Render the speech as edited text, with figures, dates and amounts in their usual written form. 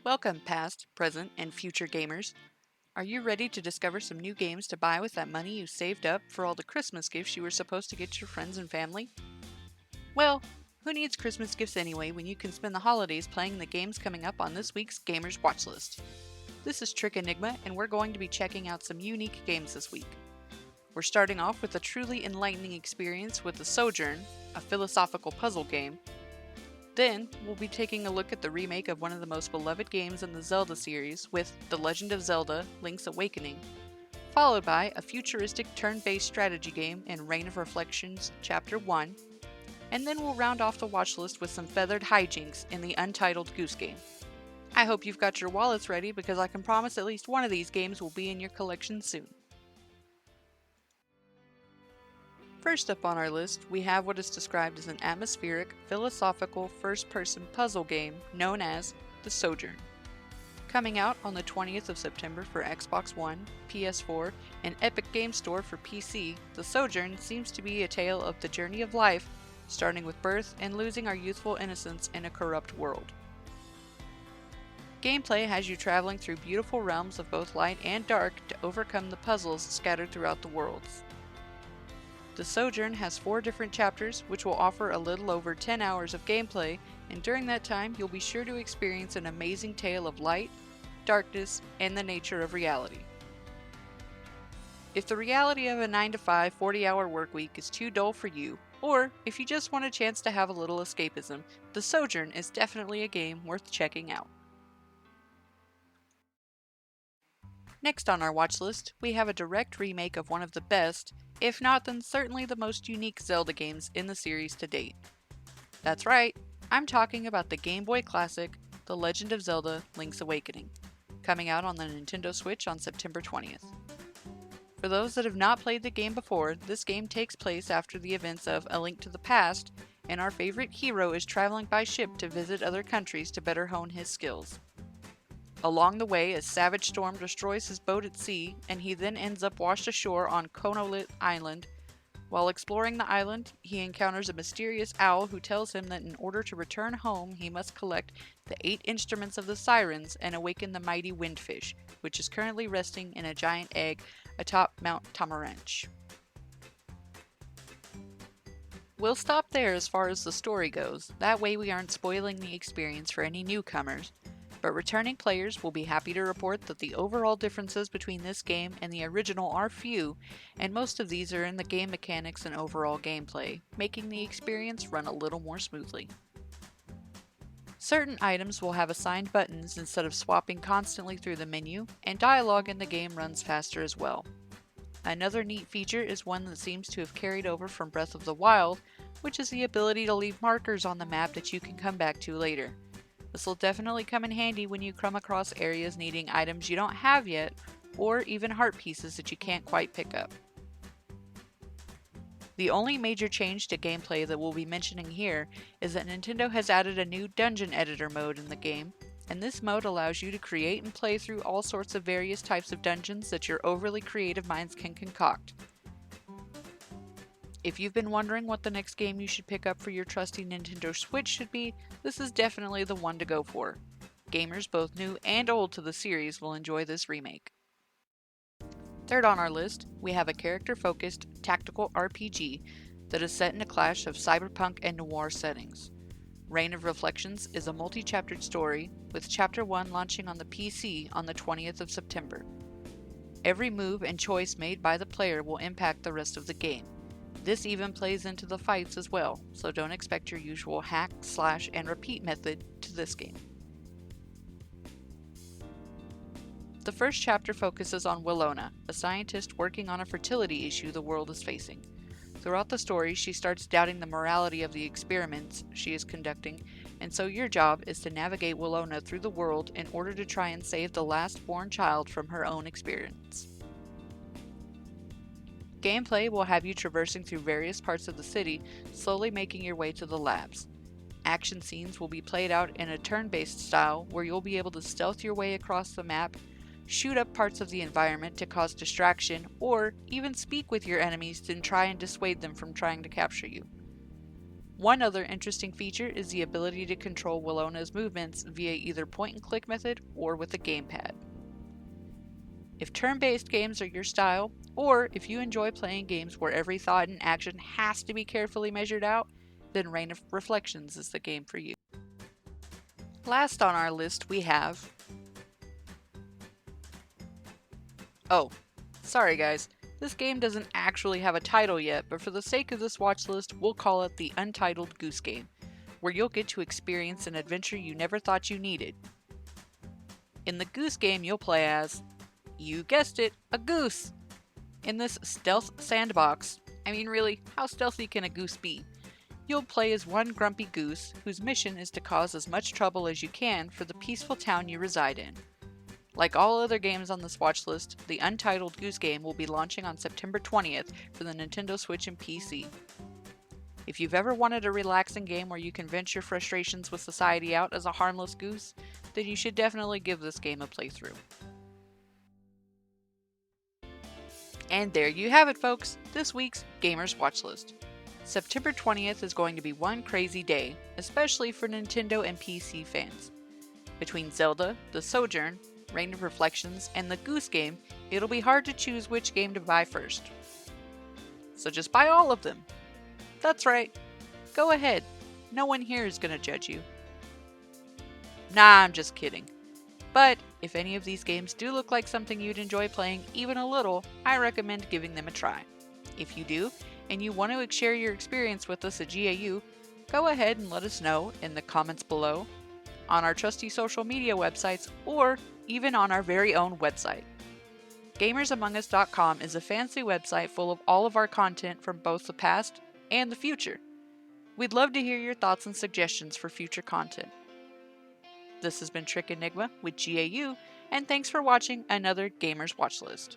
Welcome, past, present, and future gamers. Are you ready to discover some new games to buy with that money you saved up for all the Christmas gifts you were supposed to get your friends and family? Well, who needs Christmas gifts anyway when you can spend the holidays playing the games coming up on this week's Gamers Watchlist? This is Trick Enigma, and we're going to be checking out some unique games this week. We're starting off with a truly enlightening experience with the Sojourn, a philosophical puzzle game. Then, we'll be taking a look at the remake of one of the most beloved games in the Zelda series with The Legend of Zelda: Link's Awakening, followed by a futuristic turn-based strategy game in Reign of Reflections Chapter 1, and then we'll round off the watch list with some feathered hijinks in the Untitled Goose game. I hope you've got your wallets ready because I can promise at least one of these games will be in your collection soon. First up on our list, we have what is described as an atmospheric, philosophical, first-person puzzle game known as The Sojourn. Coming out on the 20th of September for Xbox One, PS4, and Epic Game Store for PC, The Sojourn seems to be a tale of the journey of life, starting with birth and losing our youthful innocence in a corrupt world. Gameplay has you traveling through beautiful realms of both light and dark to overcome the puzzles scattered throughout the worlds. The Sojourn has 4 different chapters, which will offer a little over 10 hours of gameplay, and during that time you'll be sure to experience an amazing tale of light, darkness, and the nature of reality. If the reality of a 9-to-5, 40-hour workweek is too dull for you, or if you just want a chance to have a little escapism, The Sojourn is definitely a game worth checking out. Next on our watch list, we have a direct remake of one of the best, if not then certainly the most unique Zelda games in the series to date. That's right, I'm talking about the Game Boy classic, The Legend of Zelda: Link's Awakening, coming out on the Nintendo Switch on September 20th. For those that have not played the game before, this game takes place after the events of A Link to the Past, and our favorite hero is traveling by ship to visit other countries to better hone his skills. Along the way, a savage storm destroys his boat at sea, and he then ends up washed ashore on Konolit Island. While exploring the island, he encounters a mysterious owl who tells him that in order to return home, he must collect the 8 instruments of the sirens and awaken the mighty windfish, which is currently resting in a giant egg atop Mount Tamaranch. We'll stop there as far as the story goes, that way we aren't spoiling the experience for any newcomers. But returning players will be happy to report that the overall differences between this game and the original are few, and most of these are in the game mechanics and overall gameplay, making the experience run a little more smoothly. Certain items will have assigned buttons instead of swapping constantly through the menu, and dialogue in the game runs faster as well. Another neat feature is one that seems to have carried over from Breath of the Wild, which is the ability to leave markers on the map that you can come back to later. This will definitely come in handy when you come across areas needing items you don't have yet, or even heart pieces that you can't quite pick up. The only major change to gameplay that we'll be mentioning here is that Nintendo has added a new dungeon editor mode in the game, and this mode allows you to create and play through all sorts of various types of dungeons that your overly creative minds can concoct. If you've been wondering what the next game you should pick up for your trusty Nintendo Switch should be, this is definitely the one to go for. Gamers both new and old to the series will enjoy this remake. Third on our list, we have a character-focused, tactical RPG that is set in a clash of cyberpunk and noir settings. Reign of Reflections is a multi-chaptered story, with Chapter 1 launching on the PC on the 20th of September. Every move and choice made by the player will impact the rest of the game. This even plays into the fights as well, so don't expect your usual hack, slash, and repeat method to this game. The first chapter focuses on Willona, a scientist working on a fertility issue the world is facing. Throughout the story, she starts doubting the morality of the experiments she is conducting, and so your job is to navigate Willona through the world in order to try and save the last born child from her own experience. Gameplay will have you traversing through various parts of the city, slowly making your way to the labs. Action scenes will be played out in a turn-based style where you'll be able to stealth your way across the map, shoot up parts of the environment to cause distraction, or even speak with your enemies to try and dissuade them from trying to capture you. One other interesting feature is the ability to control Willona's movements via either point-and-click method or with a gamepad. If turn-based games are your style, or if you enjoy playing games where every thought and action has to be carefully measured out, then Reign of Reflections is the game for you. Last on our list we have... Oh, sorry guys, this game doesn't actually have a title yet, but for the sake of this watch list, we'll call it the Untitled Goose game, where you'll get to experience an adventure you never thought you needed. In the Goose game, you'll play as, you guessed it, a goose! In this stealth sandbox, I mean really, how stealthy can a goose be? You'll play as one grumpy goose whose mission is to cause as much trouble as you can for the peaceful town you reside in. Like all other games on this watch list, the Untitled Goose game will be launching on September 20th for the Nintendo Switch and PC. If you've ever wanted a relaxing game where you can vent your frustrations with society out as a harmless goose, then you should definitely give this game a playthrough. And there you have it, folks, this week's Gamers Watchlist. September 20th is going to be one crazy day, especially for Nintendo and PC fans. Between Zelda, the Sojourn, Reign of Reflections, and the Goose game, it'll be hard to choose which game to buy first. So just buy all of them. That's right. Go ahead. No one here is gonna judge you. Nah, I'm just kidding. But if any of these games do look like something you'd enjoy playing even a little, I recommend giving them a try. If you do, and you want to share your experience with us at GAU, go ahead and let us know in the comments below, on our trusty social media websites, or even on our very own website. GamersAmongUs.com is a fancy website full of all of our content from both the past and the future. We'd love to hear your thoughts and suggestions for future content. This has been Trick Enigma with GAU, and thanks for watching another Gamers Watchlist.